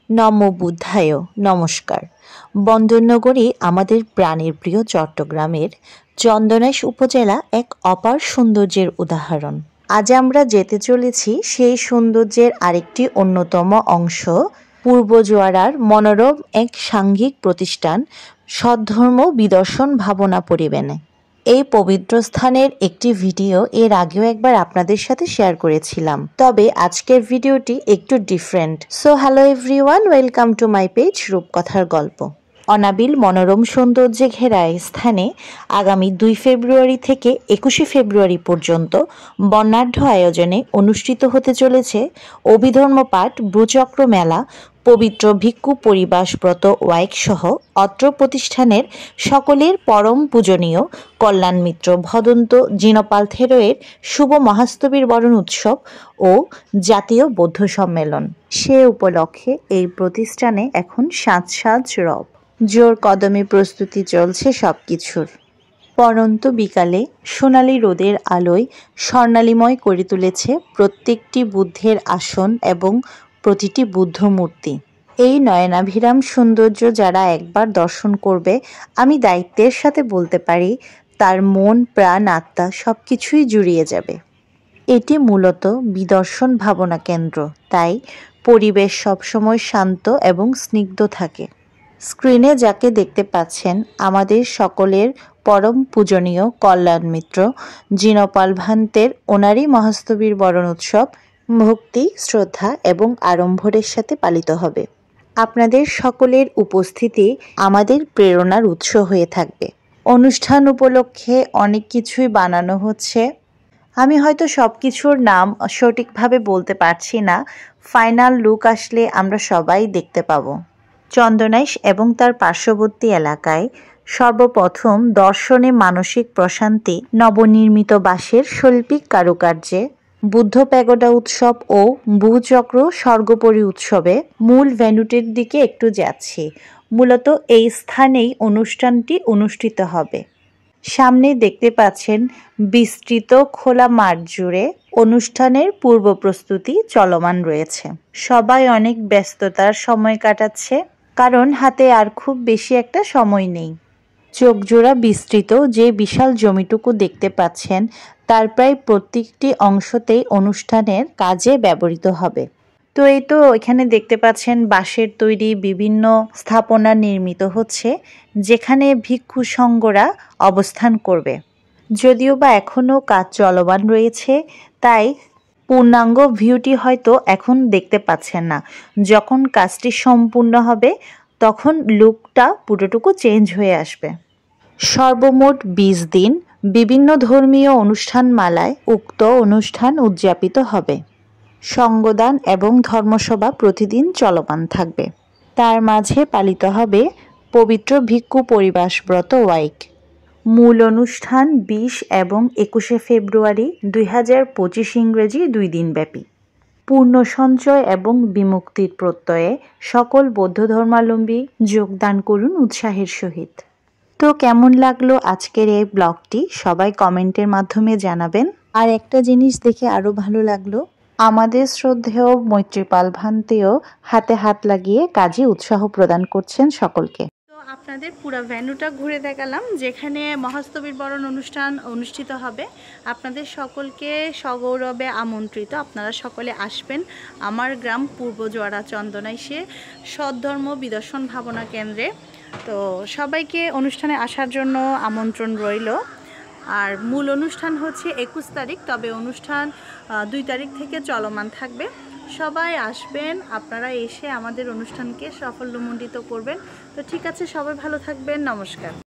নম বুদ্ধায় নমস্কার। বন্দরনগরী আমাদের প্রাণের প্রিয় চট্টগ্রামের চন্দনাইশ উপজেলা এক অপার সৌন্দর্যের উদাহরণ। আজ আমরা যেতে চলেছি সেই সৌন্দর্যের আরেকটি অন্যতম অংশ, পূর্ব জোয়ারার মনোরম এক সাংঘিক প্রতিষ্ঠান সদ্ধর্ম বিদর্শন ভাবনা পরিবেনে। এই পবিত্র স্থানের একটি ভিডিও এর আগেও একবার আপনাদের সাথে শেয়ার করেছিলাম, তবে আজকের ভিডিওটি একটু different. So hello everyone, welcome to my page রূপকথার গল্প। অনাবিল মনোরম সৌন্দর্যে ঘেরা এই স্থানে আগামী 2 ফেব্রুয়ারি থেকে 21শে ফেব্রুয়ারি পর্যন্ত বর্ণাঢ্য আয়োজনে অনুষ্ঠিত হতে চলেছে অভিধর্ম পাঠ, ভ্রুচক্র মেলা, পবিত্র ভিক্ষু পরিবাসব্রত ওয়াইক সহ অত্র প্রতিষ্ঠানের সকলের পরম পূজনীয় কল্যাণ মিত্র ভদন্ত জিনপাল থেরোয়ের শুভ মহাস্তবীর বরণ উৎসব ও জাতীয় বৌদ্ধ সম্মেলন। সে উপলক্ষে এই প্রতিষ্ঠানে এখন সাজ রব। জোর কদমে প্রস্তুতি চলছে সবকিছুর। পরন্ত বিকালে সোনালি রোদের আলোয় স্বর্ণালিময় করে তুলেছে প্রত্যেকটি বুদ্ধের আসন এবং প্রতিটি বুদ্ধ মূর্তি। এই নয়নাভিরাম সৌন্দর্য যারা একবার দর্শন করবে, আমি দায়িত্বের সাথে বলতে পারি তার মন, প্রাণ, আত্মা সবকিছুই জুড়িয়ে যাবে। এটি মূলত বিদর্শন ভাবনা কেন্দ্র, তাই পরিবেশ সবসময় শান্ত এবং স্নিগ্ধ থাকে। স্ক্রিনে যাকে দেখতে পাচ্ছেন আমাদের সকলের পরম পূজনীয় কল্যাণ মিত্র জিনপাল ভান্তের ওনারই মহাস্তবীর বরণ উৎসব ভক্তি, শ্রদ্ধা এবং আড়ম্বরের সাথে পালিত হবে। আপনাদের সকলের উপস্থিতি আমাদের প্রেরণার উৎস হয়ে থাকবে। অনুষ্ঠান উপলক্ষে অনেক কিছুই বানানো হচ্ছে। আমি হয়তো সব কিছুর নাম সঠিকভাবে বলতে পারছি না, ফাইনাল লুক আসলে আমরা সবাই দেখতে পাবো। চন্দনাইশ এবং তার পার্শ্ববর্তী এলাকায় সর্বপ্রথম দর্শনে মানসিক প্রশান্তি, নবনির্মিত বাঁশের শৈল্পিক কারুকার্যে বুদ্ধ প্যাগোডা উৎসব ও ভূচক্র স্বর্গপরী উৎসবে মূল ভেন্যুটির দিকে একটু যাচ্ছি। মূলত এই স্থানেই অনুষ্ঠানটি অনুষ্ঠিত হবে। সামনে দেখতে পাচ্ছেন বিস্তৃত খোলা মাঠ জুড়ে অনুষ্ঠানের পূর্ব প্রস্তুতি চলমান রয়েছে। সবাই অনেক ব্যস্ততার সময় কাটাচ্ছে, কারণ হাতে আর খুব বেশি একটা সময় নেই। চোখজোড়া বিস্তৃত যে বিশাল জমিটুকু দেখতে পাচ্ছেন, তার প্রায় প্রত্যেকটি অংশতেই অনুষ্ঠানের কাজে ব্যবহৃত হবে। তো এই তো এখানে দেখতে পাচ্ছেন বাঁশের তৈরি বিভিন্ন স্থাপনা নির্মিত হচ্ছে, যেখানে ভিক্ষু সংঘরা অবস্থান করবে। যদিও বা এখনও কাজ চলমান রয়েছে, তাই পূর্ণাঙ্গ ভিউটি হয়তো এখন দেখতে পাচ্ছেন না। যখন কাজটি সম্পূর্ণ হবে তখন লুকটা পুরোটুকু চেঞ্জ হয়ে আসবে। সর্বমোট 20 দিন বিভিন্ন ধর্মীয় অনুষ্ঠানমালায় উক্ত অনুষ্ঠান উদযাপিত হবে। সঙ্গদান এবং ধর্মসভা প্রতিদিন চলমান থাকবে। তার মাঝে পালিত হবে পবিত্র ভিক্ষু পরিবাসব্রত ওয়াইক। মূল অনুষ্ঠান 20 এবং 21শে ফেব্রুয়ারি 2025 ইংরেজি 2 দিনব্যাপী। পূর্ণ সঞ্চয় এবং বিমুক্তির প্রত্যয়ে সকল বৌদ্ধ ধর্মাবলম্বী যোগদান করুন উৎসাহের সহিত। তো কেমন লাগলো আজকের এই ব্লগটি সবাই কমেন্টের মাধ্যমে জানাবেন। আর একটা জিনিস দেখে আরও ভালো লাগলো, আমাদের শ্রদ্ধেয় মৈত্রীপাল ভান্তেও হাতে হাত লাগিয়ে কাজে উৎসাহ প্রদান করছেন সকলকে। তো আপনাদের পুরো ভেন্যুটা ঘুরে দেখালাম, যেখানে মহাস্তবীর বরণ অনুষ্ঠান অনুষ্ঠিত হবে। আপনাদের সকলকে সগৌরবে আমন্ত্রিত, আপনারা সকলে আসবেন আমার গ্রাম পূর্ব জোয়ারা চন্দনাইশে সদ্ধর্ম বিদর্শন ভাবনা কেন্দ্রে। তো সবাইকে অনুষ্ঠানে আসার জন্য আমন্ত্রণ রইল। আর মূল অনুষ্ঠান হচ্ছে 21 তারিখ, তবে অনুষ্ঠান 2 তারিখ থেকে চলমান থাকবে। সবাই আসবেন, আপনারা এসে আমাদের অনুষ্ঠানকে সাফল্যমণ্ডিত করবেন। তো ঠিক আছে, সবাই ভালো থাকবেন, নমস্কার।